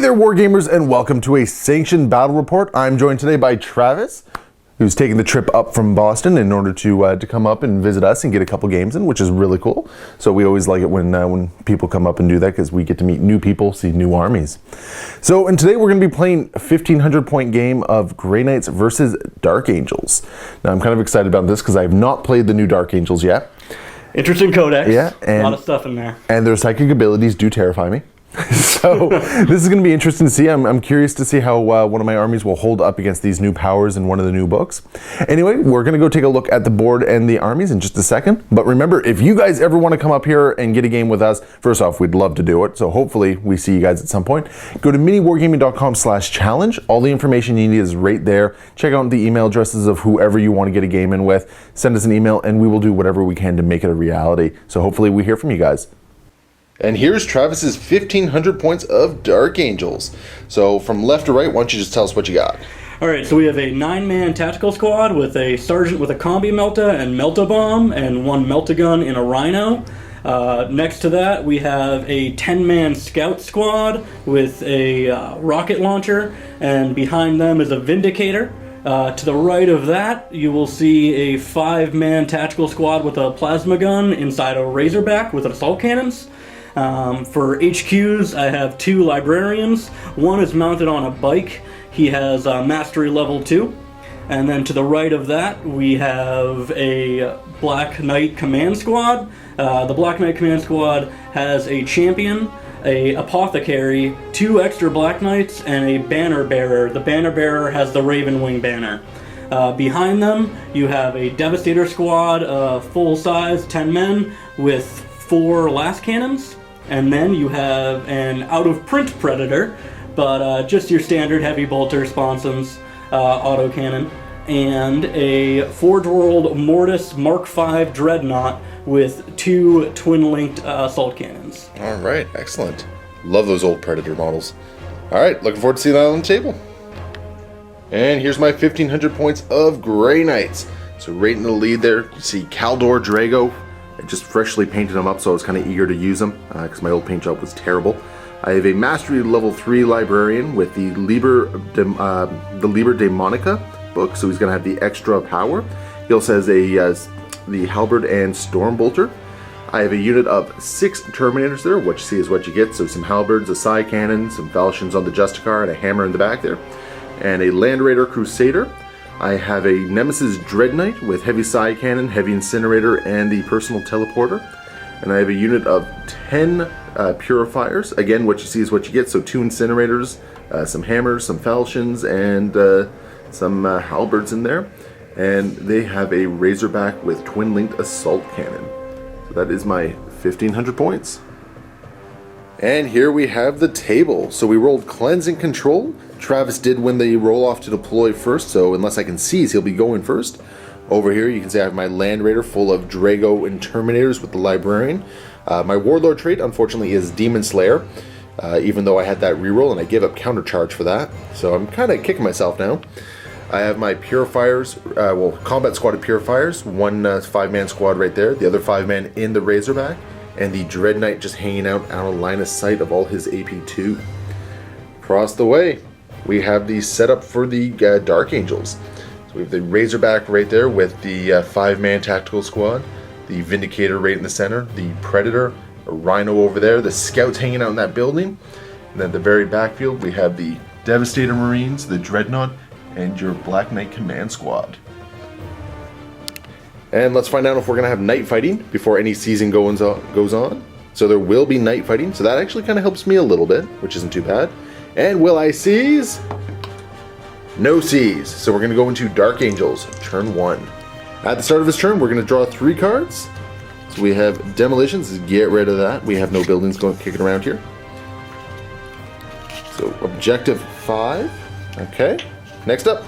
there, Wargamers, and welcome to a Sanctioned Battle Report. I'm joined today by Travis, who's taking the trip up from Boston in order to come up and visit us and get a couple games in, which is really cool. So we always like it when people come up and do that because we get to meet new people, see new armies. So, and today we're going to be playing a 1,500-point game of Grey Knights versus Dark Angels. Now, I'm kind of excited about this because I have not played the new Dark Angels yet. Interesting codex. Yeah, a lot of stuff in there. And their psychic abilities do terrify me. So this is going to be interesting to see. I'm curious to see how one of my armies will hold up against these new powers in one of the new books. Anyway, we're going to go take a look at the board and the armies in just a second. But remember, if you guys ever want to come up here and get a game with us, first off, we'd love to do it. So hopefully we see you guys at some point. Go to MiniWarGaming.com/challenge. All the information you need is right there. Check out the email addresses of whoever you want to get a game in with. Send us an email and we will do whatever we can to make it a reality. So hopefully we hear from you guys. And here's Travis's 1,500 points of Dark Angels. So from left to right, why don't you just tell us what you got? All right, so we have a 9-man tactical squad with a sergeant with a combi melta and melta bomb and 1 melta gun in a rhino. Next to that, we have a 10-man scout squad with a rocket launcher, and behind them is a vindicator. To the right of that, you will see a 5-man tactical squad with a plasma gun inside a razorback with assault cannons. For HQs, I have 2 librarians. One is mounted on a bike. He has mastery level 2. And then to the right of that, we have a Black Knight command squad. The Black Knight command squad has a champion, a apothecary, 2 extra Black Knights, and a banner bearer. The banner bearer has the Raven Wing banner. Behind them, you have a Devastator squad, full size, 10 men, with 4 las cannons. And then you have an out-of-print Predator, but just your standard heavy bolter, sponsons, autocannon, and a Forge-World Mortis Mark V Dreadnought with 2 twin-linked assault cannons. All right, excellent. Love those old Predator models. All right, looking forward to seeing that on the table. And here's my 1,500 points of Grey Knights. So right in the lead there, you see Kaldor Drago. I just freshly painted them up, so I was kind of eager to use them because my old paint job was terrible. I have a Mastery Level 3 Librarian with the Liber Daemonica book, so he's going to have the extra power. He also has the Halberd and Stormbolter. I have a unit of 6 Terminators there. What you see is what you get. So some Halberds, a Psy Cannon, some Falchions on the Justicar, and a hammer in the back there. And a Land Raider Crusader. I have a Nemesis Dread Knight with heavy Psy Cannon, heavy Incinerator, and the personal teleporter. And I have a unit of 10 Purifiers. Again, what you see is what you get. So 2 Incinerators, some Hammers, some Falchions, and some Halberds in there. And they have a Razorback with twin-linked Assault Cannon. So that is my 1,500 points. And here we have the table. So we rolled Cleanse and Control. Travis did win the roll off to deploy first, so unless I can seize, he'll be going first. Over here you can see I have my Land Raider full of Drago and Terminators with the Librarian. My Warlord trait, unfortunately, is Demon Slayer, even though I had that reroll and I gave up countercharge for that. So I'm kind of kicking myself now. I have my Purifiers, Combat Squad of Purifiers, 1 5-man squad right there, the other 5-man in the Razorback, and the Dread Knight just hanging out of line of sight of all his AP2. Across the way, we have the setup for the Dark Angels. So we have the Razorback right there with the 5-man tactical squad, the Vindicator right in the center, the Predator, a Rhino over there, the Scouts hanging out in that building, and then at the very backfield we have the Devastator Marines, the Dreadnought, and your Black Knight command squad. And let's find out if we're going to have night fighting before any season goes on. So there will be night fighting, so that actually kind of helps me a little bit, which isn't too bad. And will I seize? No seize. So we're going to go into Dark Angels, turn 1. At the start of his turn, we're going to draw 3 cards. So we have Demolitions, get rid of that. We have no buildings kicking around here. So Objective 5. Okay. Next up,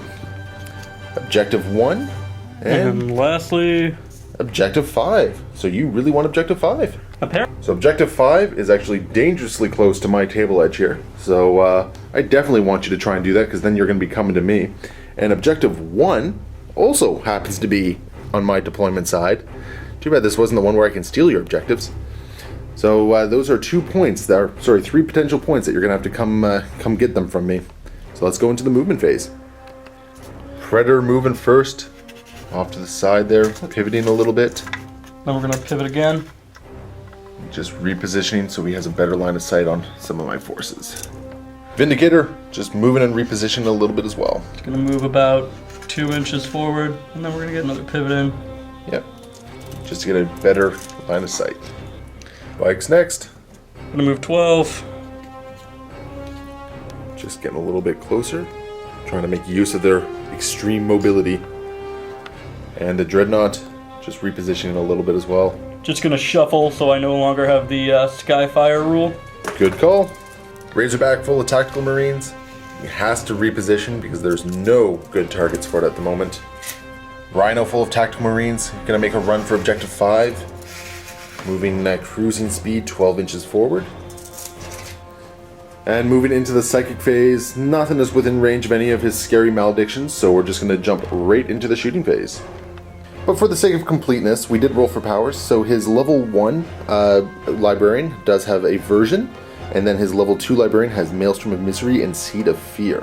Objective 1. And lastly, Objective 5. So you really want Objective 5? Apparently. So Objective 5 is actually dangerously close to my table edge here. So I definitely want you to try and do that because then you're going to be coming to me. And Objective 1 also happens to be on my deployment side. Too bad this wasn't the one where I can steal your objectives. So those are 2 points. Sorry, 3 potential points that you're gonna have to come get them from me. So let's go into the movement phase. Predator moving first, off to the side there, pivoting a little bit. Then we're gonna pivot again. Just repositioning so he has a better line of sight on some of my forces. Vindicator, just moving and repositioning a little bit as well. It's gonna move about 2 inches forward, and then we're gonna get another pivot in. Yep, just to get a better line of sight. Bike's next. Gonna move 12. Just getting a little bit closer, trying to make use of their extreme mobility. And the Dreadnought, just repositioning a little bit as well. Just gonna shuffle so I no longer have the Skyfire rule. Good call. Razorback full of tactical marines. He has to reposition because there's no good targets for it at the moment. Rhino full of tactical marines. Gonna make a run for objective 5. Moving cruising speed 12 inches forward. And moving into the psychic phase, nothing is within range of any of his scary maledictions, so we're just gonna jump right into the shooting phase. But for the sake of completeness, we did roll for powers, so his level 1 librarian does have a version, and then his level 2 librarian has Maelstrom of Misery and Seed of Fear.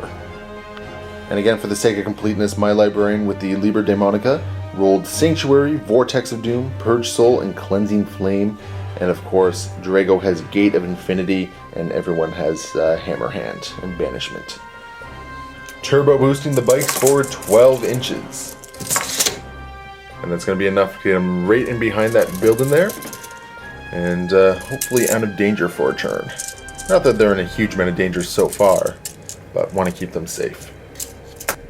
And again, for the sake of completeness, my librarian with the Liber Daemonica rolled Sanctuary, Vortex of Doom, Purge Soul, and Cleansing Flame, and of course, Drago has Gate of Infinity, and everyone has Hammer Hand and Banishment. Turbo boosting the bikes forward 12 inches. And that's going to be enough to get them right in behind that building there. And hopefully out of danger for a turn. Not that they're in a huge amount of danger so far, but want to keep them safe.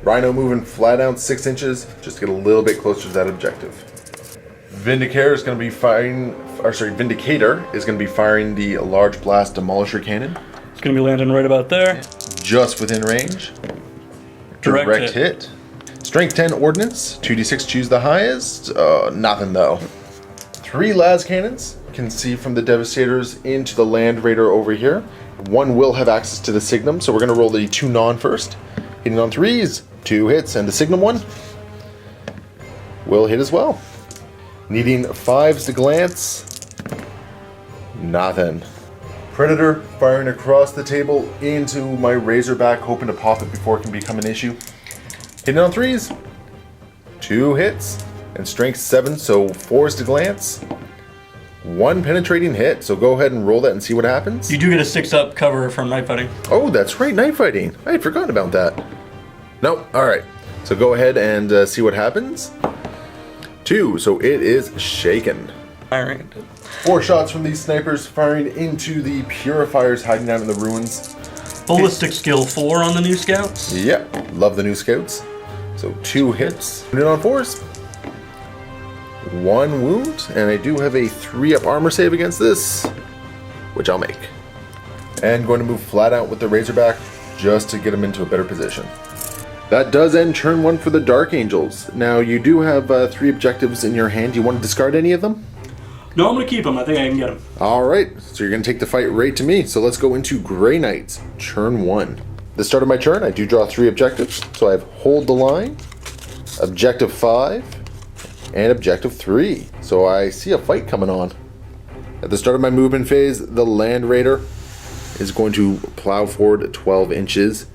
Rhino moving flat out 6 inches, just to get a little bit closer to that objective. Vindicator is going to be firing, Vindicator is going to be firing the large blast demolisher cannon. It's gonna be landing right about there. Just within range. Direct hit. Strength 10 ordnance, 2d6 choose the highest. Nothing though. 3 las cannons, can see from the Devastators into the Land Raider over here. 1 will have access to the Signum, so we're going to roll the 2 non first. Hitting on 3s, 2 hits, and the Signum 1 will hit as well. Needing 5s to glance. Nothing. Predator firing across the table into my Razorback, hoping to pop it before it can become an issue. Hitting on 3s, 2 hits, and strength 7, so 4s to glance. 1 penetrating hit, so go ahead and roll that and see what happens. You do get a 6-up cover from night fighting. Oh, that's right, night fighting. I had forgotten about that. Nope, alright. So go ahead and see what happens. 2, so it is shaken. Alright. 4 shots from these snipers firing into the purifiers hiding out in the ruins. Ballistic skill 4 on the new scouts. Yep, love the new scouts. So 2 hits. Hitting on 4s. 1 wound, and I do have a 3-up armor save against this, which I'll make. And going to move flat out with the Razorback just to get him into a better position. That does end turn 1 for the Dark Angels. Now you do have 3 objectives in your hand. Do you want to discard any of them? No, I'm going to keep them. I think I can get them. Alright, so you're going to take the fight right to me. So let's go into Grey Knights, turn 1. The start of my turn, I do draw 3 objectives. So I have Hold the Line, Objective 5, and Objective 3. So I see a fight coming on. At the start of my movement phase, the Land Raider is going to plow forward 12 inches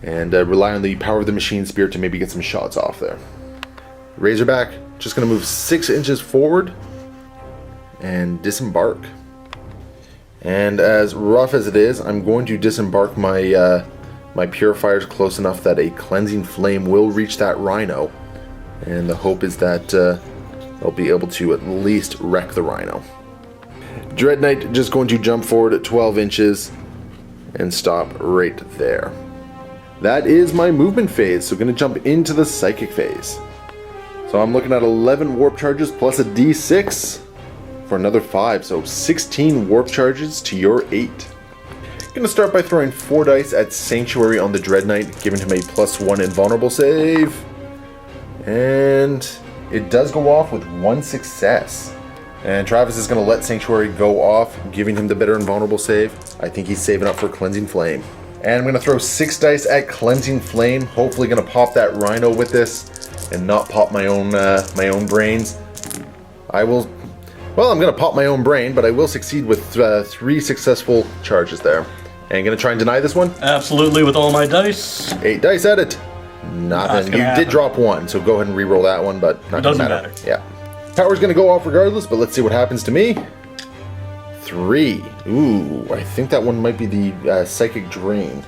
and rely on the power of the Machine Spear to maybe get some shots off there. Razorback, just going to move 6 inches forward and disembark. And as rough as it is, I'm going to disembark my my purifiers close enough that a cleansing flame will reach that rhino, and the hope is that they'll be able to at least wreck the rhino. Dread Knight just going to jump forward at 12 inches and stop right there. That is my movement phase, so going to jump into the psychic phase. So I'm looking at 11 warp charges plus a d6 for another 5, so 16 warp charges to your 8. Going to start by throwing 4 dice at Sanctuary on the Dread Knight, giving him a +1 invulnerable save. And it does go off with 1 success. And Travis is going to let Sanctuary go off, giving him the better invulnerable save. I think he's saving up for Cleansing Flame. And I'm going to throw 6 dice at Cleansing Flame, hopefully going to pop that rhino with this and not pop my own brains. I will Well, I'm going to pop my own brain, but I will succeed with 3 successful charges there. And going to try and deny this one? Absolutely, with all my dice. 8 dice at it. Nothing. You did drop 1, so go ahead and re-roll that one, but not Doesn't gonna matter. matter. Yeah. Power's going to go off regardless, but let's see what happens to me. 3. Ooh, I think that one might be the Psychic Drain.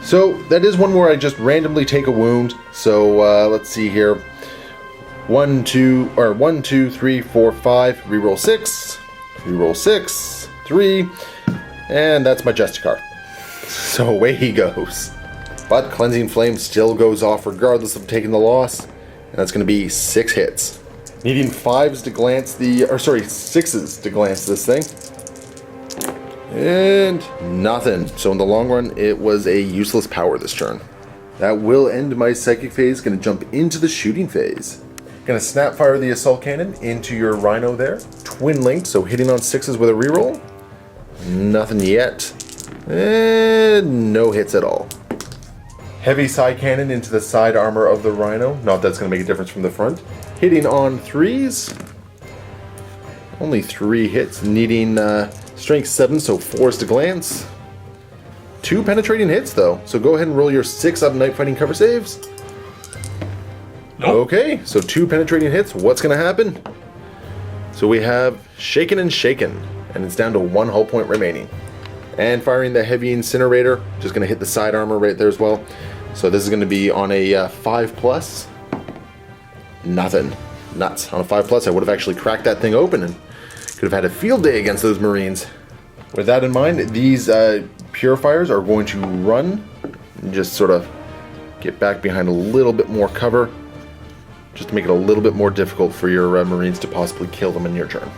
So, that is one where I just randomly take a wound. So, let's see here. 1, 2, 3, 4, 5. Reroll 6. Reroll 6. 3. And that's my Justicar. So away he goes. But Cleansing Flame still goes off regardless of taking the loss. And that's going to be 6 hits. Needing 5s to glance the... Or sorry, 6s to glance this thing. And nothing. So in the long run, it was a useless power this turn. That will end my Psychic phase. Going to jump into the Shooting phase. Going to snap fire the Assault Cannon into your Rhino there. Twin Link, so hitting on 6s with a reroll. Nothing yet. And no hits at all. Heavy Side Cannon into the side armor of the Rhino. Not that's going to make a difference from the front. Hitting on 3s. Only 3 hits. Needing strength 7, so 4s to glance. 2 penetrating hits though. So go ahead and roll your 6 up Night Fighting cover saves. Nope. Okay, so 2 penetrating hits. What's going to happen? So we have Shaken and Shaken, and it's down to 1 hull point remaining. And firing the Heavy Incinerator, just going to hit the side armor right there as well. So this is going to be on a 5+. Nothing. Nuts. On a 5+, I would have actually cracked that thing open and could have had a field day against those Marines. With that in mind, these Purifiers are going to run and just sort of get back behind a little bit more cover, just to make it a little bit more difficult for your Marines to possibly kill them in your turn.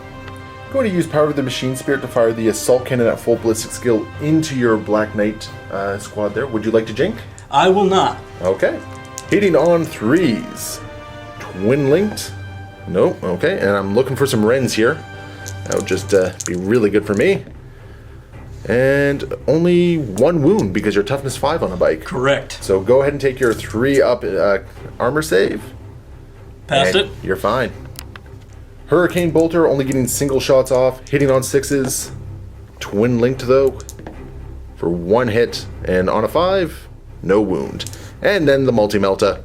Going to use Power of the Machine Spirit to fire the Assault Cannon at full ballistic skill into your Black Knight squad there. Would you like to jink? I will not. Okay. Hitting on 3s. Twin Linked. Nope. Okay. And I'm looking for some Wrens here. That would just be really good for me. And only 1 wound because you're toughness 5 on a bike. Correct. So go ahead and take your 3 up armor save. Passed it. You're fine. Hurricane Bolter only getting single shots off, hitting on 6s. Twin Linked though for 1 hit, and on a 5, no wound. And then the Multi-Melta,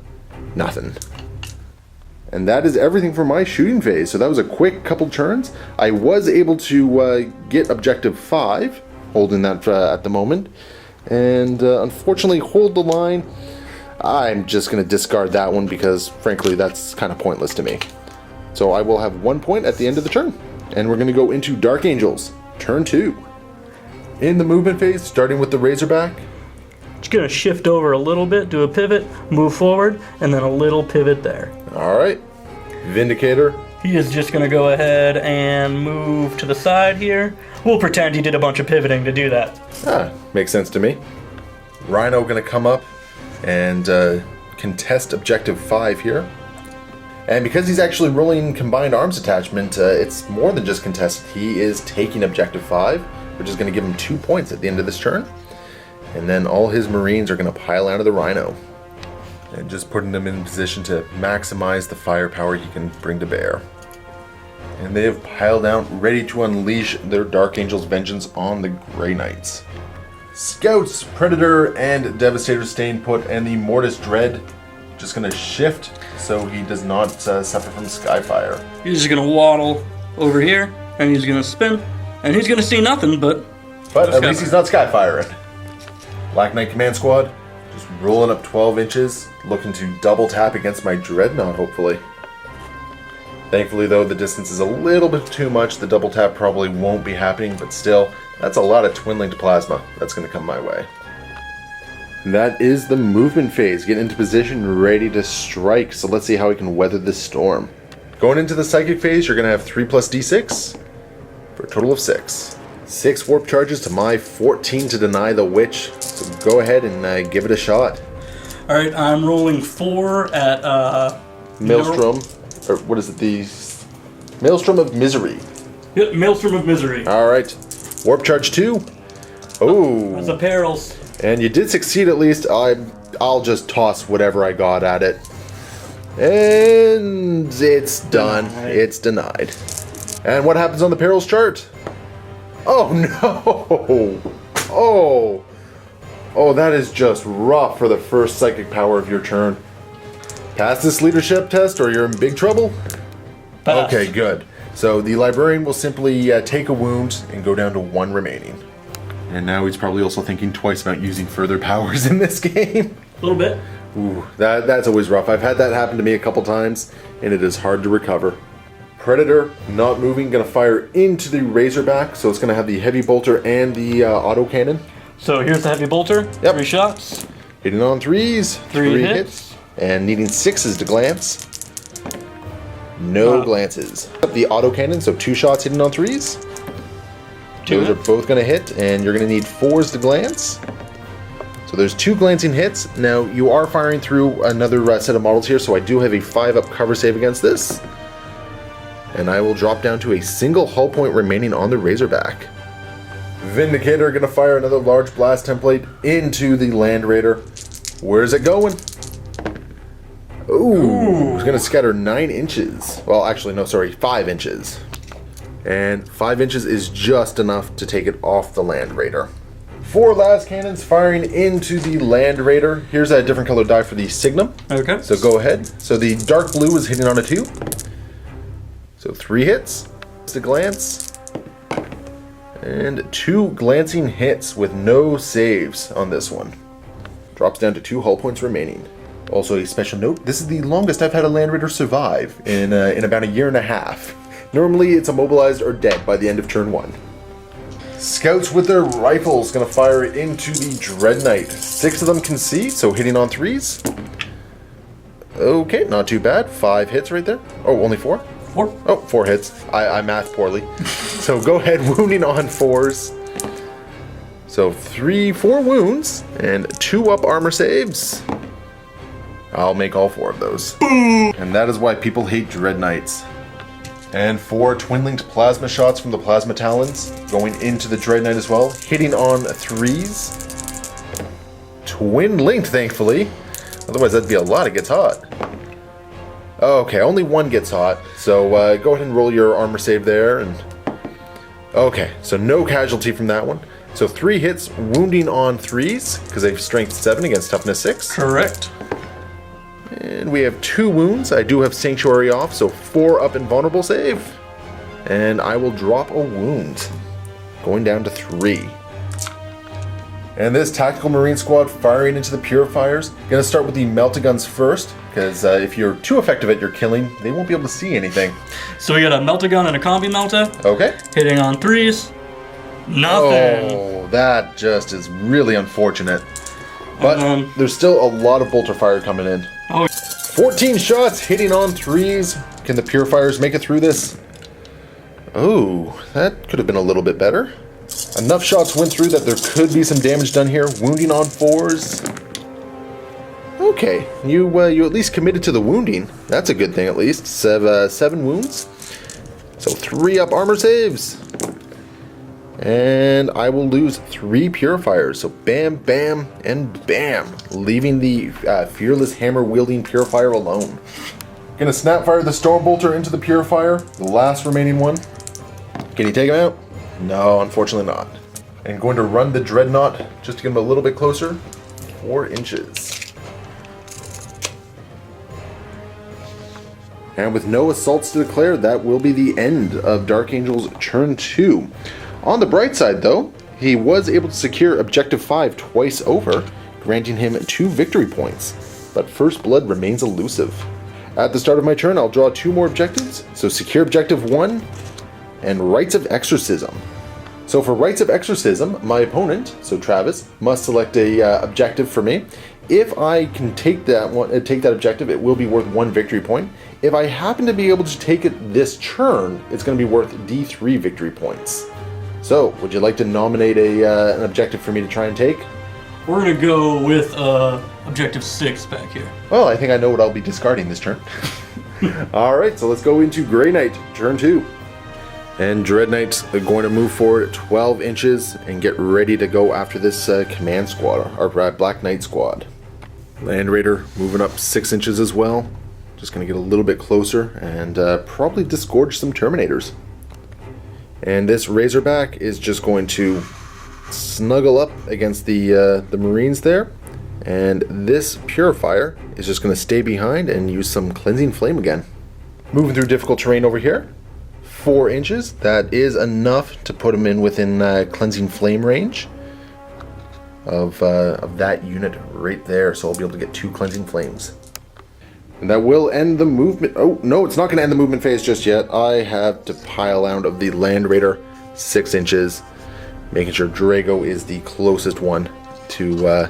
nothing. And that is everything for my shooting phase. So that was a quick couple turns. I was able to get objective 5, holding that at the moment. And unfortunately hold the line. I'm just going to discard that one because frankly that's kind of pointless to me. So I will have 1 point at the end of the turn. And we're going to go into Dark Angels, turn 2. In the movement phase, starting with the Razorback. Just gonna shift over a little bit, do a pivot, move forward, and then a little pivot there. Alright. Vindicator. He is just gonna go ahead and move to the side here. We'll pretend he did a bunch of pivoting to do that. Makes sense to me. Rhino going to come up and contest objective 5 here. And because he's actually rolling combined arms attachment, it's more than just contested. He is taking objective 5, which is going to give him 2 points at the end of this turn. And then all his Marines are going to pile out of the Rhino. And just putting them in position to maximize the firepower he can bring to bear. And they have piled out, ready to unleash their Dark Angel's vengeance on the Grey Knights. Scouts, Predator, and Devastator staying put, and the Mortis Dread just going to shift so he does not suffer from Skyfire. He's just gonna waddle over here, and he's gonna spin, and he's gonna see nothing, but at least he's not Skyfiring. Black Knight Command Squad, just rolling up 12 inches, looking to double tap against my Dreadnought, hopefully. Thankfully, though, the distance is a little bit too much. The double tap probably won't be happening, but still, that's a lot of twin-linked plasma that's going to come my way. And that is the movement phase. Get into position, ready to strike. So let's see how we can weather this storm. Going into the psychic phase, you're going to have 3 plus d6 for a total of 6. 6 warp charges to my 14 to deny the witch. So go ahead and give it a shot. Alright, I'm rolling 4 at Maelstrom. Or what is it? The Maelstrom of Misery. Yep, Maelstrom of Misery. Alright. Warp charge 2. Oh. That's a perils. And you did succeed at least. I'll just toss whatever I got at it. And it's done. Denied. It's denied. And what happens on the perils chart? Oh no! Oh, that is just rough for the first psychic power of your turn. Pass this leadership test or you're in big trouble? Pass. Okay, good. So the librarian will simply take a wound and go down to 1 remaining. And now he's probably also thinking twice about using further powers in this game. A little bit. Ooh, that's always rough. I've had that happen to me a couple times, and it is hard to recover. Predator, not moving, gonna fire into the Razorback, so it's gonna have the heavy bolter and the autocannon. So here's the heavy bolter. Yep. 3 shots. Hitting on 3s. 3 hits. And needing 6s to glance. No glances. The autocannon, so 2 shots hitting on 3s. Those are both gonna hit, and you're gonna need 4s to glance. So there's 2 glancing hits. Now you are firing through another set of models here, so I do have a 5-up cover save against this. And I will drop down to a single hull point remaining on the Razorback. Vindicator gonna fire another large blast template into the Land Raider. Where's it going? Ooh, it's gonna scatter 9 inches. Well, actually, no, sorry, 5 inches. And 5 inches is just enough to take it off the Land Raider. 4 las cannons firing into the Land Raider. Here's a different color die for the Signum. Okay. So go ahead. So the dark blue is hitting on a 2. So 3 hits to glance. And 2 glancing hits with no saves on this one. Drops down to 2 hull points remaining. Also a special note, this is the longest I've had a Land Raider survive in about a year and a half. Normally it's immobilized or dead by the end of turn 1. Scouts with their rifles gonna fire into the Dread Knight. 6 of them can see, so hitting on 3s. Okay, not too bad. 5 hits right there. Oh, only 4? 4. Oh, 4 hits. I math poorly. So go ahead, wounding on 4s. So 4 wounds and 2 up armor saves. I'll make all 4 of those. Boom! And that is why people hate Dread Knights. And 4 twin-linked plasma shots from the Plasma Talons going into the Dread Knight as well, hitting on 3s. Twin-linked, thankfully. Otherwise, that'd be a lot of gets hot. Okay, only 1 gets hot. So go ahead and roll your armor save there. And okay, so no casualty from that one. So 3 hits, wounding on 3s, because they have strength 7 against toughness 6. Correct. And we have 2 wounds. I do have Sanctuary off, so 4 up invulnerable save. And I will drop a wound, going down to 3. And this Tactical Marine Squad firing into the Purifiers. Gonna start with the Melt-A-Guns first, because if you're too effective at your killing, they won't be able to see anything. So we got a Melt-A-Gun and a Combi Melta. Okay. Hitting on 3s. Nothing. Oh, that just is really unfortunate. But there's still a lot of bolter fire coming in. Oh. 14 shots hitting on 3s. Can the Purifiers make it through this? Oh, that could have been a little bit better. Enough shots went through that there could be some damage done here. Wounding on 4s. Okay, you at least committed to the wounding. That's a good thing at least. 7 wounds. So 3 up armor saves. And I will lose 3 Purifiers. So bam, bam, and bam. Leaving the Fearless Hammer-wielding Purifier alone. Gonna Snapfire the Stormbolter into the Purifier. The last remaining one. Can he take him out? No, unfortunately not. And going to run the Dreadnought just to get him a little bit closer. 4 inches. And with no assaults to declare, that will be the end of Dark Angel's turn 2. On the bright side, though, he was able to secure Objective 5 twice over, granting him 2 victory points. But First Blood remains elusive. At the start of my turn, I'll draw 2 more objectives. So secure Objective 1 and Rites of Exorcism. So for Rites of Exorcism, my opponent, so Travis, must select a objective for me. If I can take that objective, it will be worth 1 victory point. If I happen to be able to take it this turn, it's going to be worth D3 victory points. So, would you like to nominate an objective for me to try and take? We're going to go with Objective 6 back here. Well, I think I know what I'll be discarding this turn. Alright, so let's go into Grey Knight, turn 2. And Dread Knight's going to move forward 12 inches and get ready to go after this command squad, or Black Knight squad. Land Raider moving up 6 inches as well. Just going to get a little bit closer and probably disgorge some Terminators. And this Razorback is just going to snuggle up against the Marines there. And this Purifier is just going to stay behind and use some Cleansing Flame again. Moving through difficult terrain over here. 4 inches. That is enough to put him in within Cleansing Flame range of that unit right there. So I'll be able to get 2 Cleansing Flames. And that will end the movement. Oh, no, it's not going to end the movement phase just yet. I have to pile out of the Land Raider 6 inches, making sure Drago is the closest one to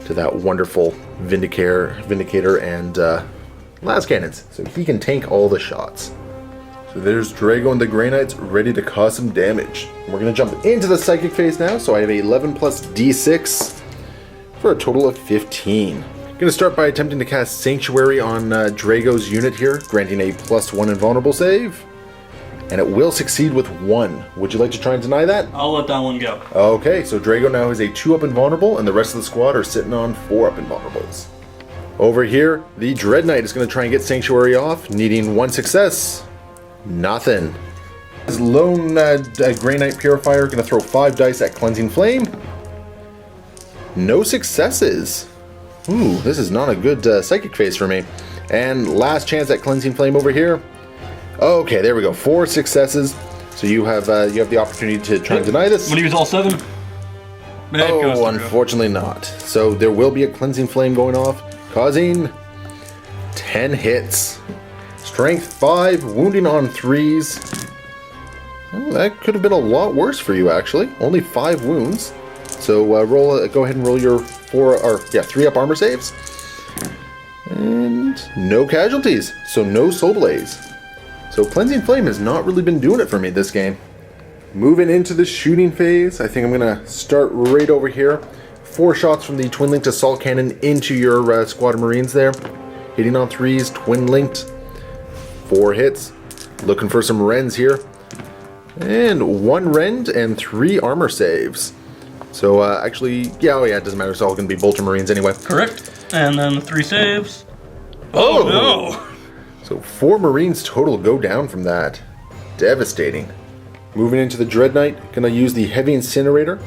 that wonderful Vindicator and Las Cannons. So he can tank all the shots. So there's Drago and the Grey Knights ready to cause some damage. We're going to jump into the Psychic phase now. So I have 11 plus D6 for a total of 15. I'm going to start by attempting to cast Sanctuary on Drago's unit here, granting a +1 invulnerable save. And it will succeed with 1. Would you like to try and deny that? I'll let that one go. Okay, so Drago now has a 2-up invulnerable, and the rest of the squad are sitting on 4-up invulnerables. Over here, the Dread Knight is going to try and get Sanctuary off, needing 1 success. Nothing. His lone Grey Knight Purifier going to throw 5 dice at Cleansing Flame. No successes. Ooh, this is not a good Psychic phase for me. And last chance at Cleansing Flame over here. Okay, there we go. 4 successes. So you have the opportunity to try and deny this. When he was all 7? Oh, unfortunately not. So there will be a Cleansing Flame going off, causing 10 hits. Strength 5, wounding on 3s. Oh, that could have been a lot worse for you, actually. Only 5 wounds. So go ahead and roll your 3-up armor saves. And no casualties, so no Soul Blaze. So Cleansing Flame has not really been doing it for me this game. Moving into the shooting phase, I think I'm going to start right over here. 4 shots from the Twin-Linked Assault Cannon into your squad of Marines there. Hitting on 3s, Twin-Linked. 4 hits. Looking for some Rends here. And 1 Rend and 3 armor saves. So actually, it doesn't matter. It's all going to be Bolter Marines anyway. Correct. And then 3 saves. Oh no! So 4 Marines total go down from that. Devastating. Moving into the Dread Knight, gonna use the Heavy Incinerator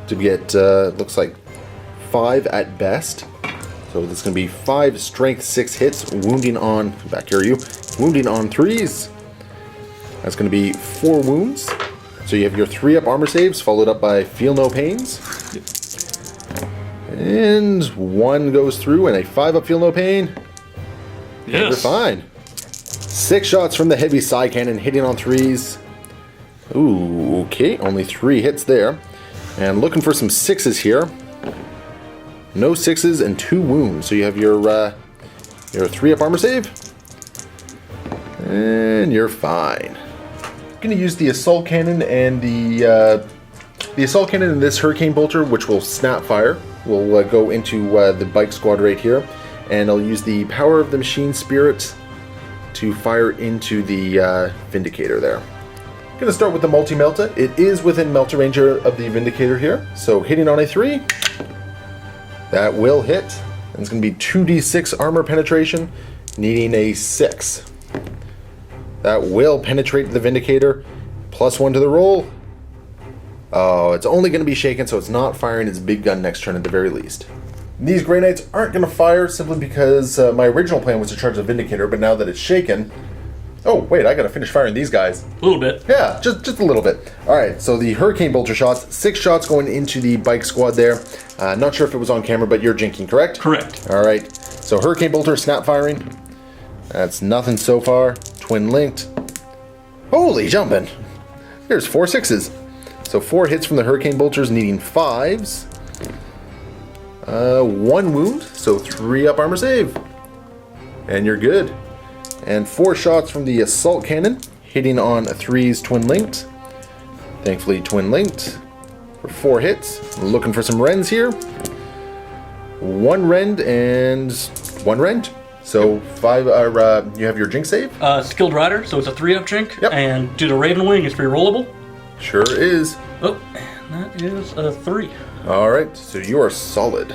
to get, looks like 5 at best. So this is gonna be 5 strength 6 hits, wounding on, back here you, wounding on 3s. That's gonna be 4 wounds. So you have your 3-up armor saves, followed up by Feel No Pains. And 1 goes through, and a 5-up Feel No Pain. Yes. You're fine. 6 shots from the Heavy Psi Cannon, hitting on 3s. Ooh, okay, only 3 hits there. And looking for some 6s here. No 6s and 2 wounds. So you have your 3-up armor save. And you're fine. I'm going to use the Assault Cannon and the Assault Cannon and this Hurricane Bolter, which will snap fire. We'll go into the bike squad right here. And I'll use the Power of the Machine Spirit to fire into the Vindicator there. I'm going to start with the Multi-Melta. It is within Melta range of the Vindicator here. So hitting on a 3, that will hit. And it's going to be 2d6 armor penetration, needing a 6. That will penetrate the Vindicator. +1 to the roll. Oh, it's only going to be shaken, so it's not firing its big gun next turn at the very least. These Grey Knights aren't going to fire simply because my original plan was to charge the Vindicator, but now that it's shaken... Oh, wait, I got to finish firing these guys. A little bit. Yeah, just a little bit. Alright, so the Hurricane Bolter shots, 6 shots going into the bike squad there. Not sure if it was on camera, but you're jinking, correct? Correct. Alright, so Hurricane Bolter, snap firing. That's nothing so far. Twin linked. Holy jumping! There's 4 6s. So 4 hits from the Hurricane Bolters, needing 5s. 1 wound, so 3-up armor save. And you're good. And 4 shots from the Assault Cannon, hitting on 3s twin linked. Thankfully twin linked for 4 hits. Looking for some Rends here. 1 Rend and 1 Rend. So 5 are, you have your Jink save? Skilled Rider, so it's a 3-up Jink. Yep. And due to Raven Wing, it's re-rollable. Sure is. Oh, and that is a 3. Alright, so you are solid.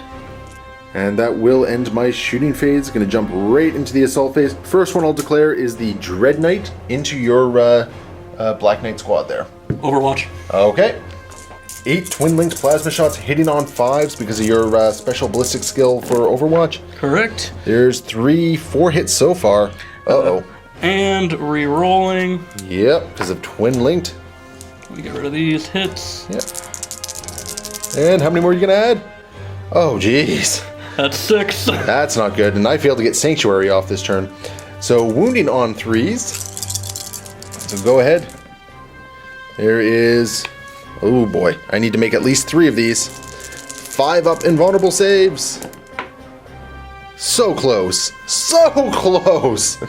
And that will end my shooting phase. Gonna jump right into the assault phase. First one I'll declare is the Dread Knight into your Black Knight squad there? Overwatch. Okay. 8 twin-linked plasma shots hitting on 5s because of your special ballistic skill for Overwatch. Correct. There's 4 hits so far. Uh-oh. And re-rolling. Yep, because of twin-linked. Let me get rid of these hits. Yep. And how many more are you going to add? Oh, jeez. That's 6. That's not good, and I failed to get Sanctuary off this turn. So, wounding on 3s. So go ahead. There is... Oh boy, I need to make at least 3 of these. 5 up invulnerable saves. So close. So close.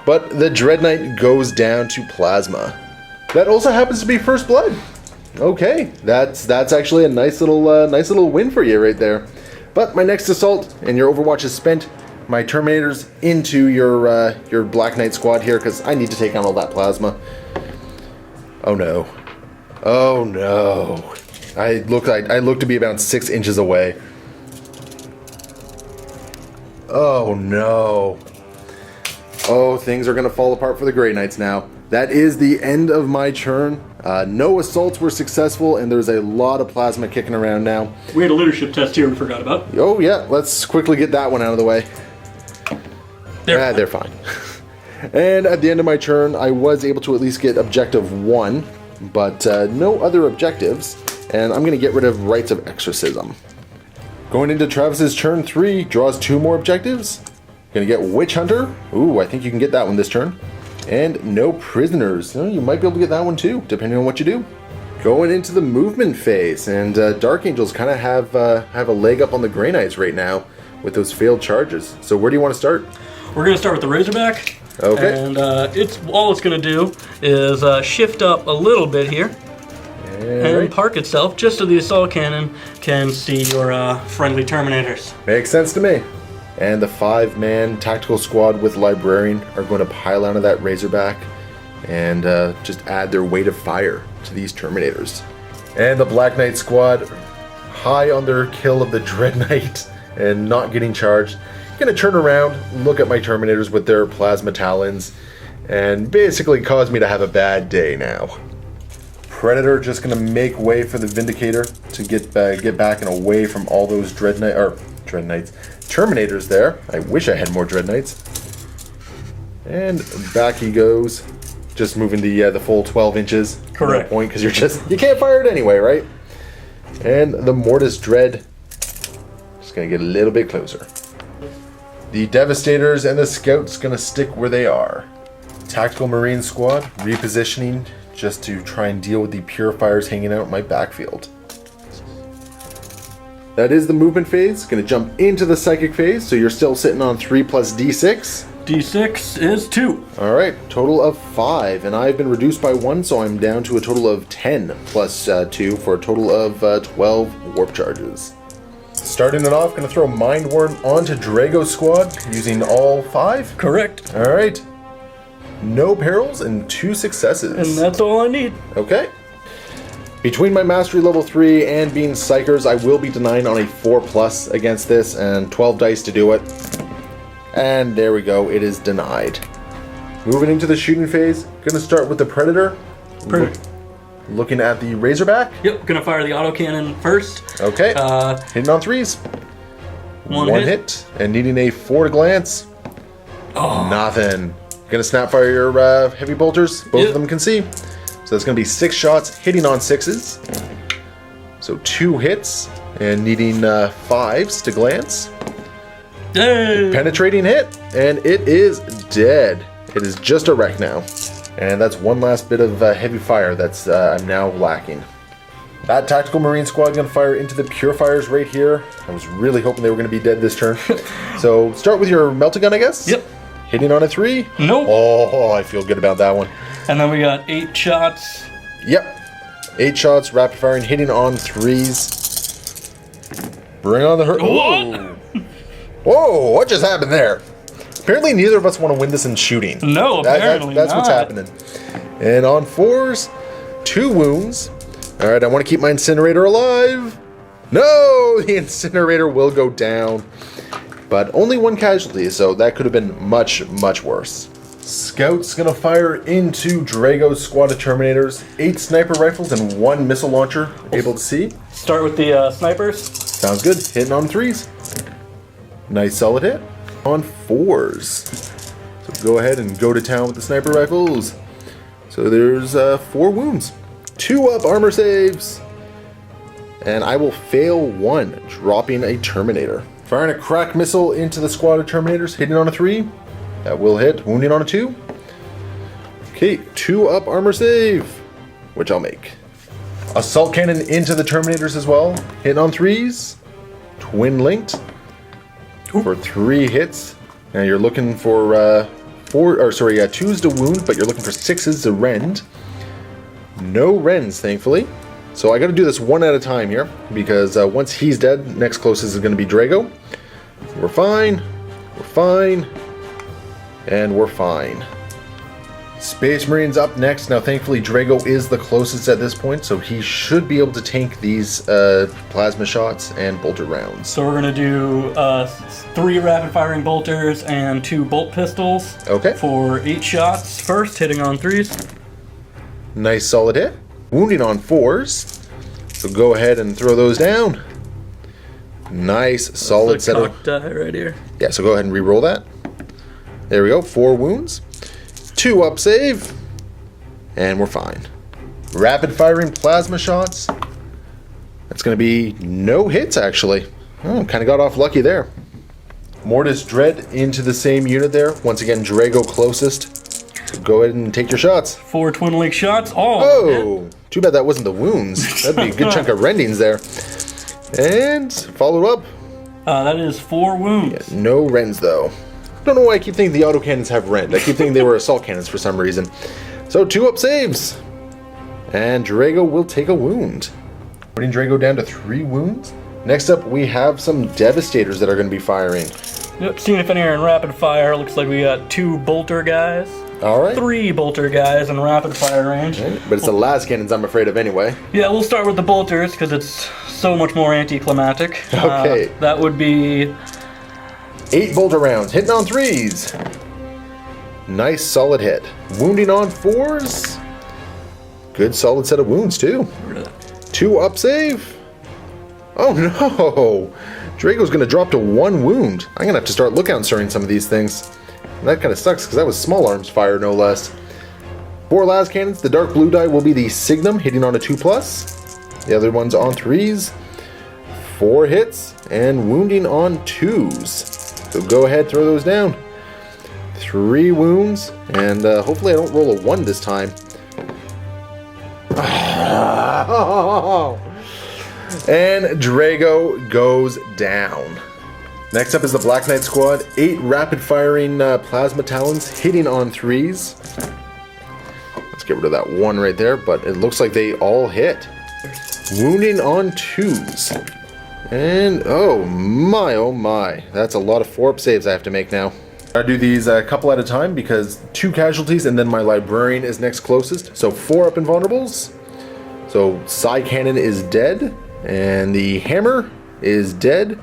But the Dread Knight goes down to plasma. That also happens to be first blood. Okay, that's actually a nice little win for you right there. But my next assault, and your Overwatch is spent, my Terminators into your Black Knight squad here, because I need to take on all that plasma. Oh no. Oh no. I look to be about 6 inches away. Oh no. Oh, things are going to fall apart for the Grey Knights now. That is the end of my turn. No assaults were successful, and there's a lot of plasma kicking around now. We had a leadership test here we forgot about. Oh yeah, let's quickly get that one out of the way. They're fine. And at the end of my turn, I was able to at least get objective 1, but no other objectives, and I'm going to get rid of Rites of Exorcism. Going into Travis's turn 3, draws 2 more objectives. Going to get Witch Hunter. Ooh, I think you can get that one this turn. And no prisoners. Oh, you might be able to get that one too, depending on what you do. Going into the movement phase, and Dark Angels kind of have a leg up on the Grey Knights right now with those failed charges. So where do you want to start? We're going to start with the Razorback. Okay. And all it's going to do is shift up a little bit here and park itself just so the assault cannon can see your friendly Terminators. Makes sense to me. And the 5-man tactical squad with Librarian are going to pile onto that Razorback and just add their weight of fire to these Terminators. And the Black Knight squad, high on their kill of the Dread Knight and not getting charged, going to turn around, look at my Terminators with their plasma talons, and basically cause me to have a bad day now. Predator just going to make way for the Vindicator to get back and away from all those Terminators there. I wish I had more Dread Knights. And back he goes, just moving the full 12 inches. Correct. Point, because you can't fire it anyway, right? And the Mortis Dread just going to get a little bit closer. The Devastators and the Scouts going to stick where they are. Tactical Marine Squad repositioning just to try and deal with the Purifiers hanging out in my backfield. That is the movement phase. Going to jump into the Psychic phase, so you're still sitting on 3 plus D6. D6 is 2. Alright, total of 5, and I've been reduced by 1, so I'm down to a total of 10 plus 2 for a total of 12 warp charges. Starting it off, going to throw Mindworm onto Drago squad using all 5. Correct. Alright. No perils and 2 successes. And that's all I need. Okay. Between my Mastery level 3 and being Psychers, I will be denying on a 4+ against this, and 12 dice to do it. And there we go, it is denied. Moving into the shooting phase, going to start with the Predator. Looking at the Razorback. Yep, gonna fire the autocannon first. Okay, hitting on 3s. One hit. And needing a 4 to glance. Oh. Nothing. Gonna snap fire your heavy bolters, both of them can see. So that's gonna be 6 shots, hitting on 6s. So 2 hits, and needing 5s to glance. Hey. Penetrating hit, and it is dead. It is just a wreck now. And that's one last bit of heavy fire that's I'm now lacking. That Tactical Marine squad gonna fire into the Purifiers right here. I was really hoping they were gonna be dead this turn. So start with your Meltagun, I guess? Yep. Hitting on a 3? Nope. Oh, I feel good about that one. And then we got 8 shots. Yep. 8 shots, rapid firing, hitting on 3s. Bring on the hurt. What? Whoa, what just happened there? Apparently neither of us want to win this in shooting. No, apparently that's not. What's happening. And on 4s, 2 wounds. All right, I want to keep my Incinerator alive. No, the Incinerator will go down. But only 1 casualty, so that could have been much, much worse. Scout's gonna fire into Drago's squad of Terminators. 8 sniper rifles and 1 missile launcher. Able to see. Start with the snipers. Sounds good. Hitting on 3s. Nice solid hit. On 4s. So go ahead and go to town with the sniper rifles. So there's 4 wounds. 2 up armor saves. And I will fail 1, dropping a Terminator. Firing a crack missile into the squad of Terminators, hitting on a 3. That will hit, wounding on a 2. Okay, 2 up armor save, which I'll make. Assault cannon into the Terminators as well, hitting on 3s. Twin linked for 3 hits. Now you're looking for 2s to wound, but you're looking for 6s to rend. No rends, thankfully. So I got to do this one at a time here, because once he's dead, next closest is going to be Drago. We're fine. We're fine. And we're fine. Space Marine's up next. Now, thankfully, Drago is the closest at this point, so he should be able to tank these plasma shots and bolter rounds. So we're going to do 3 rapid-firing bolters and 2 bolt pistols. Okay. For 8 shots first, hitting on 3s. Nice solid hit. Wounding on 4s. So go ahead and throw those down. Nice solid set of... die right here. Yeah, so go ahead and re-roll that. There we go, 4 wounds. 2 up save. And we're fine. Rapid firing plasma shots. That's going to be no hits, actually. Oh, kind of got off lucky there. Mortis Dread into the same unit there. Once again, Drago closest. So go ahead and take your shots. 4 twin link shots. Oh, too bad that wasn't the wounds. That'd be a good chunk of rendings there. And follow up. That is 4 wounds. Yeah, no rends though. Don't know why I keep thinking the autocannons have rend. I keep thinking they were assault cannons for some reason. So 2 up saves. And Drago will take a wound. Putting Drago down to 3 wounds. Next up, we have some Devastators that are going to be firing. Yep, seeing if any are in rapid fire. Looks like we got 2 bolter guys. All right. 3 bolter guys in rapid fire range. Right. But it's the last cannons I'm afraid of anyway. Yeah, we'll start with the bolters because it's so much more anticlimactic. Okay. That would be 8 bolter rounds, hitting on 3s. Nice solid hit. Wounding on 4s. Good solid set of wounds too. 2 up save. Oh no! Drago's gonna drop to 1 wound. I'm gonna have to start lookout starting some of these things. And that kind of sucks because that was small arms fire, no less. 4 las cannons. The dark blue die will be the Signum, hitting on a 2+. The other one's on 3s. 4 hits and wounding on 2s. So go ahead, throw those down. 3 wounds, and hopefully I don't roll a 1 this time. And Drago goes down. Next up is the Black Knight squad. 8 rapid-firing plasma talons hitting on 3s. Let's get rid of that 1 right there, but it looks like they all hit. Wounding on 2s. And oh my, that's a lot of 4-up saves I have to make now. I do these a couple at a time because 2 casualties and then my librarian is next closest. So 4 up invulnerables. So Psi Cannon is dead, and the hammer is dead,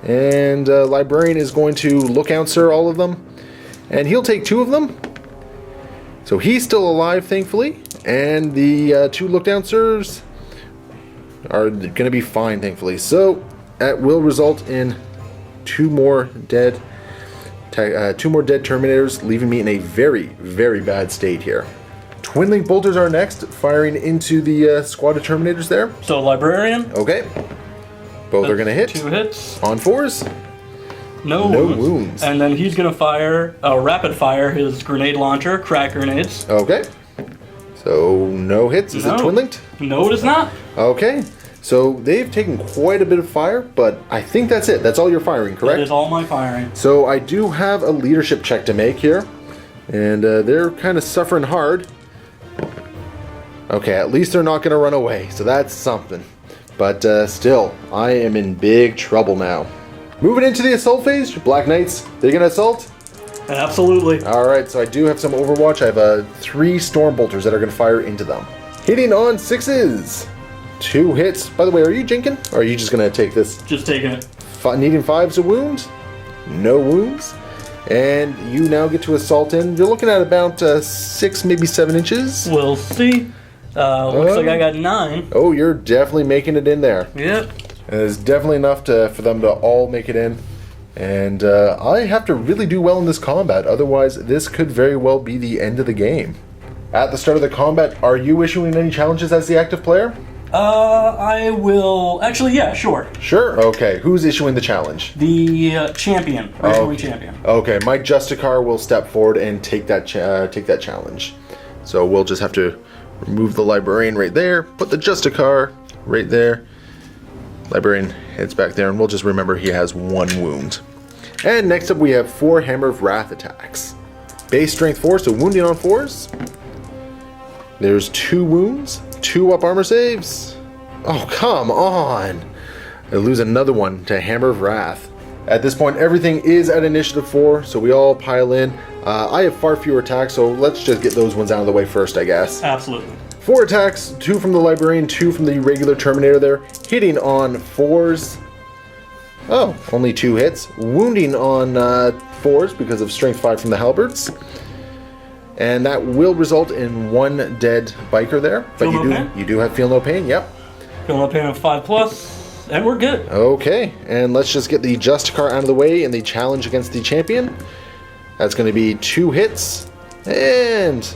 and librarian is going to look answer all of them, and he'll take 2 of them. So he's still alive, thankfully, and the 2 look answers are going to be fine, thankfully. So that will result in 2 more dead Terminators, leaving me in a very, very bad state here. Twin link bolters are next, firing into the squad of Terminators there. So librarian. Okay. Both are going to hit. 2 hits. On 4s. No wounds. And then he's going to fire, rapid fire his grenade launcher, crack grenades. Okay. So no hits. Is it twin linked? No, it is not. Okay. So they've taken quite a bit of fire, but I think that's it. That's all you're firing, correct? That is all my firing. So I do have a leadership check to make here, and they're kind of suffering hard. Okay, at least they're not going to run away, so that's something. But still, I am in big trouble now. Moving into the assault phase, Black Knights, they're going to assault? Absolutely. Alright, so I do have some Overwatch. I have 3 Storm Bolters that are going to fire into them. Hitting on 6s. 2 hits. By the way, are you jinking? Or are you just going to take this? Just taking it. Needing 5s to wound? No wounds. And you now get to assault in. You're looking at about 6, maybe 7 inches. We'll see. Looks like I got 9. Oh, you're definitely making it in there. Yep. It's definitely enough for them to all make it in. And I have to really do well in this combat. Otherwise, this could very well be the end of the game. At the start of the combat, are you issuing any challenges as the active player? I will... Actually, yeah, sure. Sure. Okay. Who's issuing the challenge? The champion. Racially champion. Okay. My Justicar will step forward and take that challenge. So we'll just have to remove the Librarian right there. Put the Justicar right there. Librarian heads back there, and we'll just remember he has 1 wound. And next up we have 4 Hammer of Wrath attacks. Base strength 4, so wounding on 4s. There's 2 wounds. 2 up armor saves. Oh, come on. I lose another one to Hammer of Wrath. At this point, everything is at initiative 4, so we all pile in. I have far fewer attacks, so let's just get those ones out of the way first, I guess. Absolutely. 4 attacks, 2 from the Librarian, 2 from the regular Terminator there. Hitting on 4s. Oh, only 2 hits. Wounding on 4s because of strength 5 from the Halberds. And that will result in 1 dead biker there. But you do have feel no pain, yep. Feel no pain of 5+, and we're good. Okay, and let's just get the Justicar out of the way in the challenge against the champion. That's going to be 2 hits and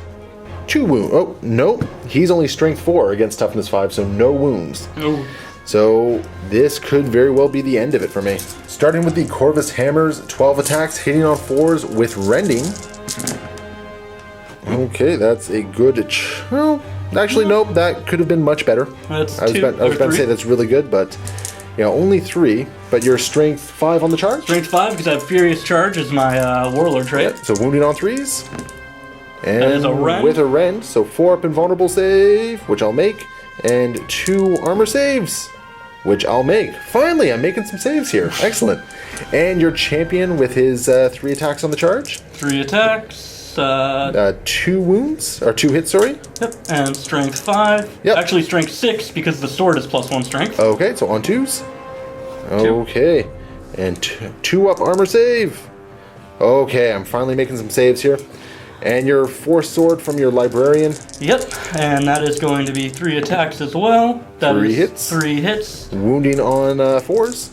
2 wounds. Oh, no, he's only strength 4 against toughness 5, so no wounds. No. So this could very well be the end of it for me. Starting with the Corvus Hammers, 12 attacks, hitting on 4s with rending. Okay, that's a good... Well, actually, nope, that could have been much better. That's I was about to say that's really good, but yeah, only 3. But your strength 5 on the charge? Strength 5, because I have Furious Charge as my Warlord trait. Yep, so wounding on 3s. And that is a rend. With a rend, so 4 up invulnerable save, which I'll make, and 2 armor saves, which I'll make. Finally, I'm making some saves here. Excellent. And your champion with his 3 attacks on the charge? 3 attacks. 2 wounds, or 2 hits, sorry. Yep, and strength 5. Yep. Actually, strength 6 because the sword is +1 strength. Okay, so on 2s. Okay, and 2 up armor save. Okay, I'm finally making some saves here. And your force sword from your Librarian. Yep, and that is going to be 3 attacks as well. That 3 is hits. 3 hits. Wounding on 4s.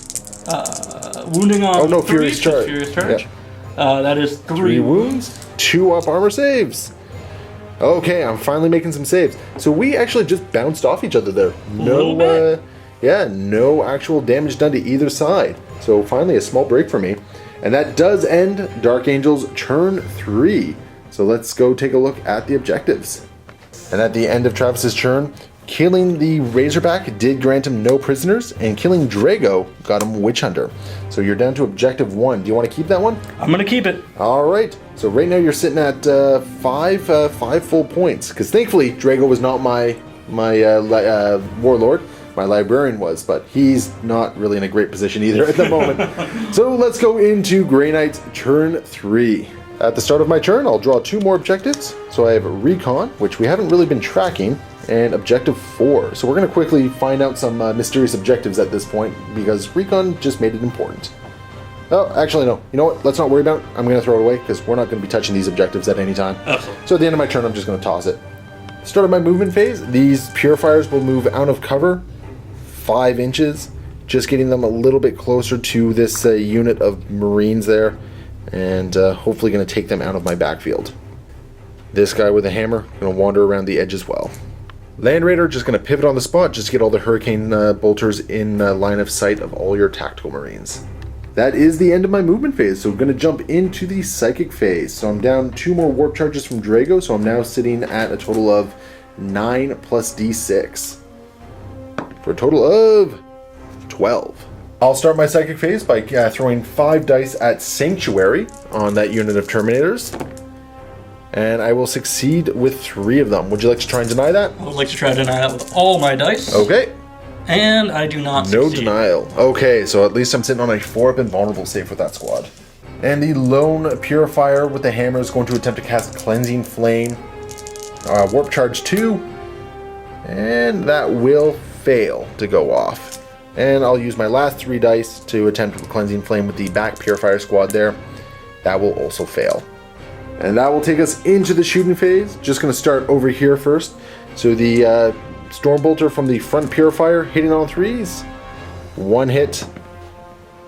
Wounding on Oh no, 3, Furious Charge. Furious Charge. Yep. That is 3 wounds. 2 up armor saves. Okay, I'm finally making some saves. So we actually just bounced off each other there. No, no actual damage done to either side. So finally a small break for me. And that does end Dark Angel's turn 3. So let's go take a look at the objectives. And at the end of Travis's turn, killing the Razorback did grant him no prisoners, and killing Drago got him Witch Hunter. So you're down to objective 1. Do you want to keep that one? I'm going to keep it. All right. So right now you're sitting at 5 full points. Because thankfully Drago was not my Warlord. My Librarian was, but he's not really in a great position either at the moment. So let's go into Grey Knight's turn 3. At the start of my turn, I'll draw 2 more objectives. So I have Recon, which we haven't really been tracking, and Objective 4. So we're going to quickly find out some mysterious objectives at this point, because Recon just made it important. Oh, actually no. You know what? Let's not worry about it. I'm going to throw it away, because we're not going to be touching these objectives at any time. Absolutely. So at the end of my turn, I'm just going to toss it. Start of my movement phase, these Purifiers will move out of cover 5 inches, just getting them a little bit closer to this unit of Marines there. And hopefully going to take them out of my backfield. This guy with a hammer going to wander around the edge as well. Land Raider just going to pivot on the spot just to get all the Hurricane bolters in line of sight of all your tactical Marines. That is the end of my movement phase, so we're going to jump into the Psychic phase. So I'm down 2 more Warp Charges from Drago, so I'm now sitting at a total of 9 plus D6. For a total of 12. I'll start my Psychic phase by throwing 5 dice at Sanctuary on that unit of Terminators. And I will succeed with 3 of them. Would you like to try and deny that? I would like to try to deny that with all my dice. Okay. And I do not No succeed. denial. Okay, so at least I'm sitting on a 4-up invulnerable save with that squad. And the lone Purifier with the hammer is going to attempt to cast Cleansing Flame. Warp Charge 2. And that will fail to go off. And I'll use my last 3 dice to attempt Cleansing Flame with the back Purifier squad there. That will also fail. And that will take us into the shooting phase. Just going to start over here first. So the Stormbolter from the front Purifier hitting on 3s. 1 hit,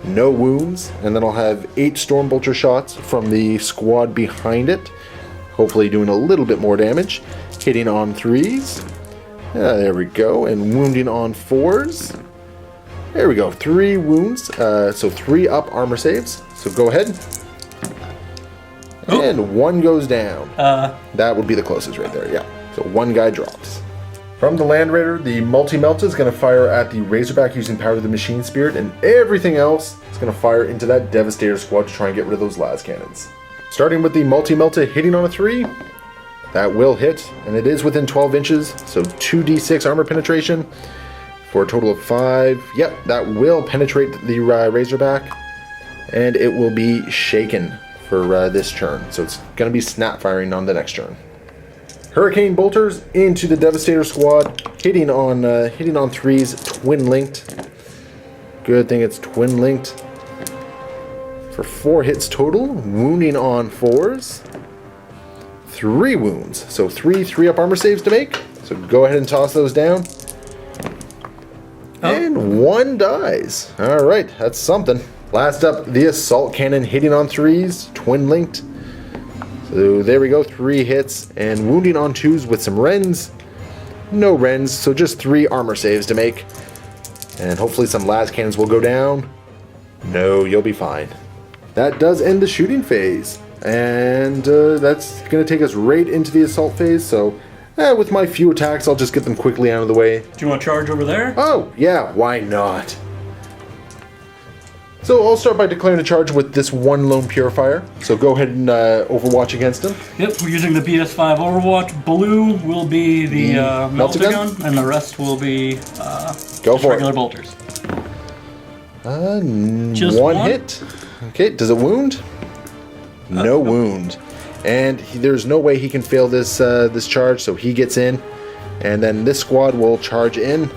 no wounds. And then I'll have 8 Stormbolter shots from the squad behind it. Hopefully doing a little bit more damage. Hitting on 3s. There we go. And wounding on 4s. There we go. 3 wounds. So 3 up armor saves. So go ahead. Oh. And 1 goes down. That would be the closest right there, yeah. So 1 guy drops. From the Land Raider, the Multi-Melta is going to fire at the Razorback using Power of the Machine Spirit, and everything else is going to fire into that Devastator squad to try and get rid of those las cannons. Starting with the Multi-Melta hitting on a 3, that will hit, and it is within 12 inches, so 2d6 armor penetration for a total of 5. Yep, that will penetrate the Razorback, and it will be shaken for this turn. So it's going to be snap firing on the next turn. Hurricane Bolters into the Devastator squad, hitting on 3s, twin linked. Good thing it's twin linked. For 4 hits total, wounding on 4s. 3 wounds, so 3 up armor saves to make. So go ahead and toss those down. Oh. And 1 dies. All right, that's something. Last up, the Assault Cannon hitting on 3s, twin linked. So there we go, 3 hits, and wounding on 2s with some rends. No rends, so just 3 armor saves to make. And hopefully some las cannons will go down. No, you'll be fine. That does end the shooting phase. And that's going to take us right into the assault phase, so with my few attacks, I'll just get them quickly out of the way. Do you want to charge over there? Oh, yeah, why not? So I'll start by declaring a charge with this 1 lone Purifier. So go ahead and overwatch against him. Yep, we're using the BS5 Overwatch. Blue will be the Meltagun, and the rest will be Go for regular it. bolters. Just 1 hit. Okay, does it wound? No wound. And there's no way he can fail this this charge, so he gets in. And then this squad will charge in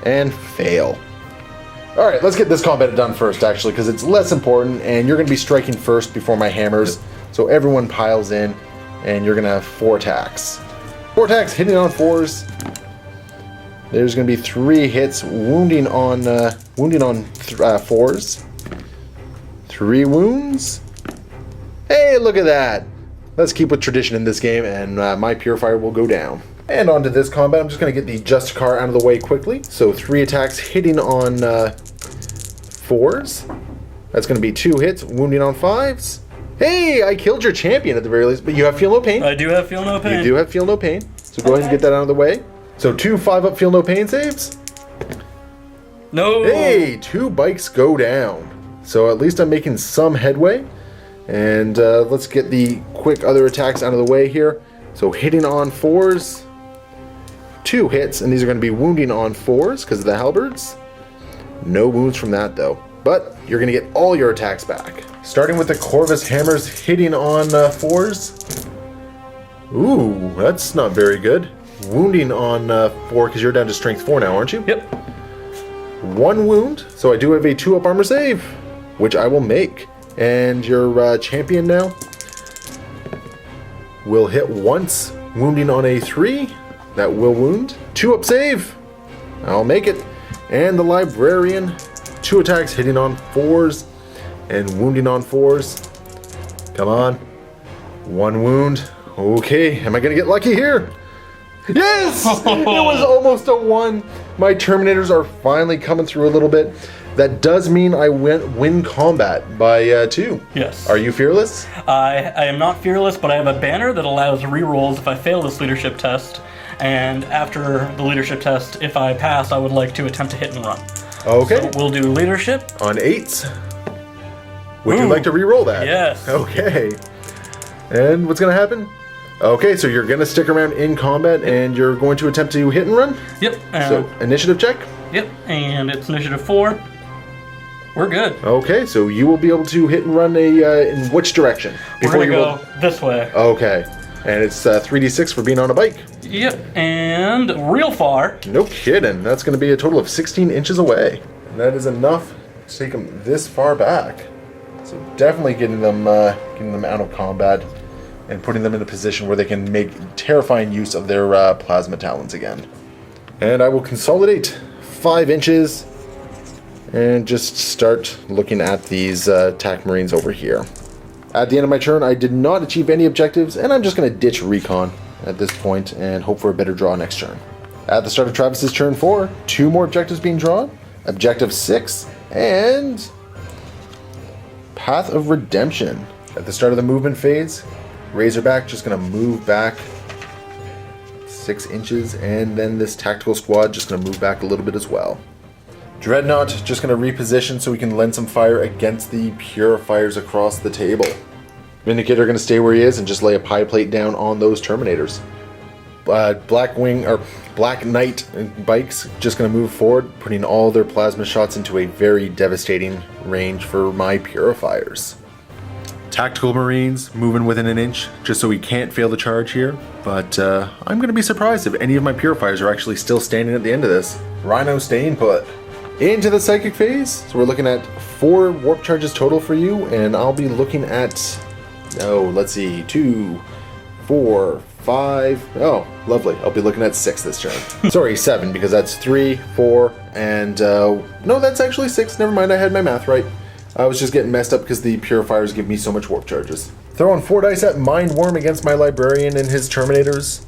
and fail. All right, let's get this combat done first, actually, because it's less important, and you're going to be striking first before my hammers. So everyone piles in, and you're going to have 4 attacks. 4 attacks hitting on 4s. There's going to be 3 hits, wounding on 4s. 3 wounds. Hey, look at that. Let's keep with tradition in this game, and my Purifier will go down. And onto this combat, I'm just going to get the Justicar out of the way quickly. So 3 attacks hitting on 4s. That's going to be 2 hits, wounding on 5s. Hey, I killed your champion at the very least, but you have Feel No Pain. I do have Feel No Pain. You do have Feel No Pain. So go ahead and get that out of the way. So 2 5-up Feel No Pain saves. No. Hey, 2 bikes go down. So at least I'm making some headway. And let's get the quick other attacks out of the way here. So hitting on 4s. 2 hits, and these are going to be wounding on 4s because of the halberds. No wounds from that though, but you're going to get all your attacks back. Starting with the Corvus hammers hitting on 4s. Ooh, that's not very good. Wounding on 4 because you're down to strength 4 now, aren't you? Yep. 1 wound, so I do have a 2-up armor save, which I will make. And your champion now will hit once, wounding on a 3. That will wound. 2-up save. I'll make it. And the Librarian, 2 attacks hitting on 4s and wounding on 4s. Come on. 1 wound. Okay, am I going to get lucky here? Yes! It was almost a 1. My Terminators are finally coming through a little bit. That does mean I win combat by 2. Yes. Are you fearless? I am not fearless, but I have a banner that allows rerolls if I fail this leadership test. And after the leadership test, if I pass, I would like to attempt to hit and run. Okay. So we'll do leadership. On 8s. Would you like to re-roll that? Yes. Okay. And what's going to happen? Okay, so you're going to stick around in combat, and you're going to attempt to hit and run? Yep. So, initiative check? Yep, and it's initiative 4. We're good. Okay, so you will be able to hit and run in which direction? We're going to go this way. Okay. And it's 3d6 for being on a bike. Yep, and real far. No kidding. That's going to be a total of 16 inches away. And that is enough to take him this far back. So definitely getting them out of combat and putting them in a position where they can make terrifying use of their plasma talons again. And I will consolidate 5 inches and just start looking at these attack marines over here. At the end of my turn, I did not achieve any objectives, and I'm just going to ditch recon at this point and hope for a better draw next turn. At the start of Travis's turn 4, 2 more objectives being drawn. Objective 6 and Path of Redemption. At the start of the movement phase, Razorback just going to move back 6 inches, and then this tactical squad just going to move back a little bit as well. Dreadnought just going to reposition so we can lend some fire against the purifiers across the table. Vindicator going to stay where he is and just lay a pie plate down on those Terminators. Black Knight bikes just going to move forward, putting all their plasma shots into a very devastating range for my purifiers. Tactical Marines moving within an inch just so we can't fail the charge here, but I'm going to be surprised if any of my purifiers are actually still standing at the end of this. Rhino staying put. Into the Psychic phase, so we're looking at 4 warp charges total for you, and I'll be looking at, let's see, 2, 4, 5, oh, lovely. I'll be looking at 6 this turn. Sorry, 7, because that's 3, 4, and, no, that's actually 6. Never mind, I had my math right. I was just getting messed up because the purifiers give me so much warp charges. Throwing 4 dice at Mind Worm against my Librarian and his Terminators.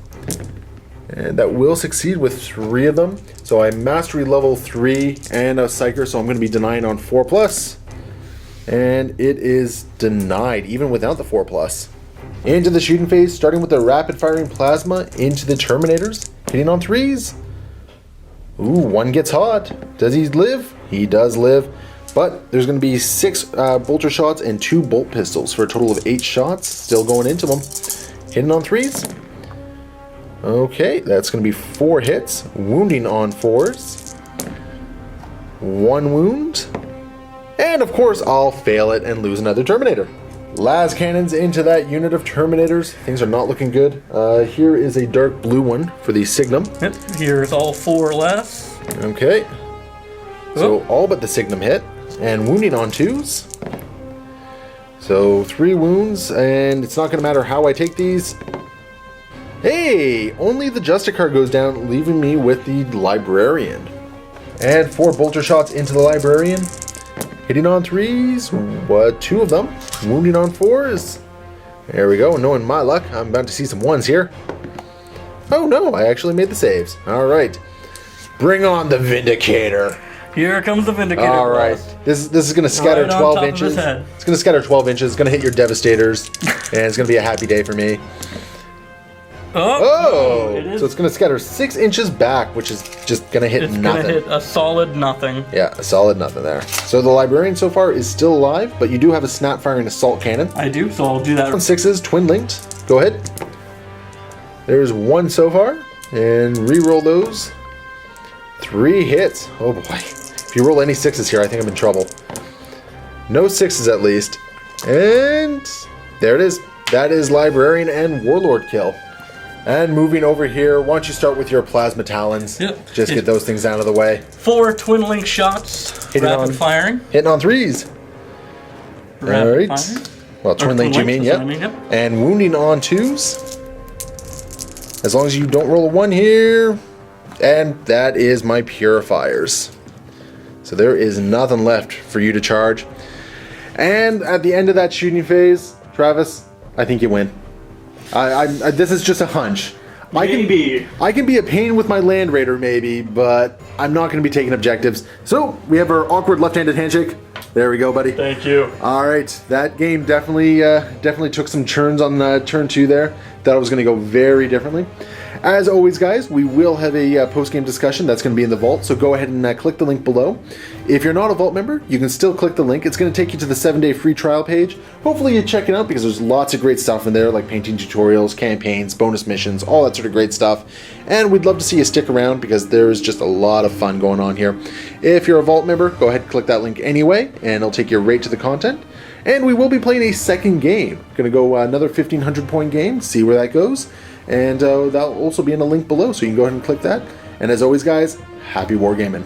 And that will succeed with 3 of them. So I'm Mastery level 3 and a Psyker, so I'm going to be denying on 4+. And it is denied, even without the 4+. Into the shooting phase, starting with the rapid firing plasma into the Terminators, hitting on 3s. Ooh, 1 gets hot. Does he live? He does live. But there's going to be 6 bolter shots and 2 bolt pistols for a total of 8 shots. Still going into them. Hitting on 3s. Okay, that's going to be 4 hits. Wounding on 4s. 1 wound. And of course, I'll fail it and lose another Terminator. Las cannons into that unit of Terminators. Things are not looking good. Here is a dark blue one for the Signum. Yep, here's all 4 less. Okay. So all but the Signum hit. And wounding on 2s. So 3 wounds, and it's not going to matter how I take these. Hey, only the Justicar goes down, leaving me with the Librarian. And 4 bolter shots into the Librarian. Hitting on 3s, 2 of them. Wounding on 4s. There we go, knowing my luck, I'm about to see some 1s here. Oh no, I actually made the saves. Alright. Bring on the Vindicator. Here comes the Vindicator. Alright. This is going to scatter right 12 inches. It's going to scatter 12 inches. It's going to hit your Devastators. And it's going to be a happy day for me. Oh! So it's going to scatter 6 inches back, which is just going to hit nothing. It's going to hit a solid nothing. Yeah, a solid nothing there. So the Librarian so far is still alive, but you do have a snap-firing assault cannon. I do, so I'll do that. On 6s, twin-linked. Go ahead. There's 1 so far. And re-roll those. 3 hits. Oh boy. If you roll any 6s here, I think I'm in trouble. No 6s at least. And there it is. That is Librarian and Warlord kill. And moving over here, why don't you start with your Plasma Talons. Yep. Just get those things out of the way. 4 twin link shots. Rapid firing. Hitting on 3s. Rapid Alright. firing. Well, twin link you mean, yep. And wounding on 2s. As long as you don't roll a 1 here. And that is my Purifiers. So there is nothing left for you to charge. And at the end of that shooting phase, Travis, I think you win. This is just a hunch. Maybe. I can be a pain with my Land Raider, maybe, but I'm not going to be taking objectives. So we have our awkward left-handed handshake. There we go, buddy. Thank you. All right, that game definitely took some churns on turn 2 there. Thought it was going to go very differently. As always, guys, we will have a post-game discussion that's going to be in the vault, so go ahead and click the link below. If you're not a vault member, you can still click the link. It's going to take you to the 7-day free trial page. Hopefully you check it out because there's lots of great stuff in there, like painting tutorials, campaigns, bonus missions, all that sort of great stuff. And we'd love to see you stick around because there's just a lot of fun going on here. If you're a vault member, go ahead and click that link anyway, and it'll take you right to the content. And we will be playing a second game. Going to go another 1,500 point game, see where that goes. And that'll also be in a link below, so you can go ahead and click that. And as always, guys, happy wargaming.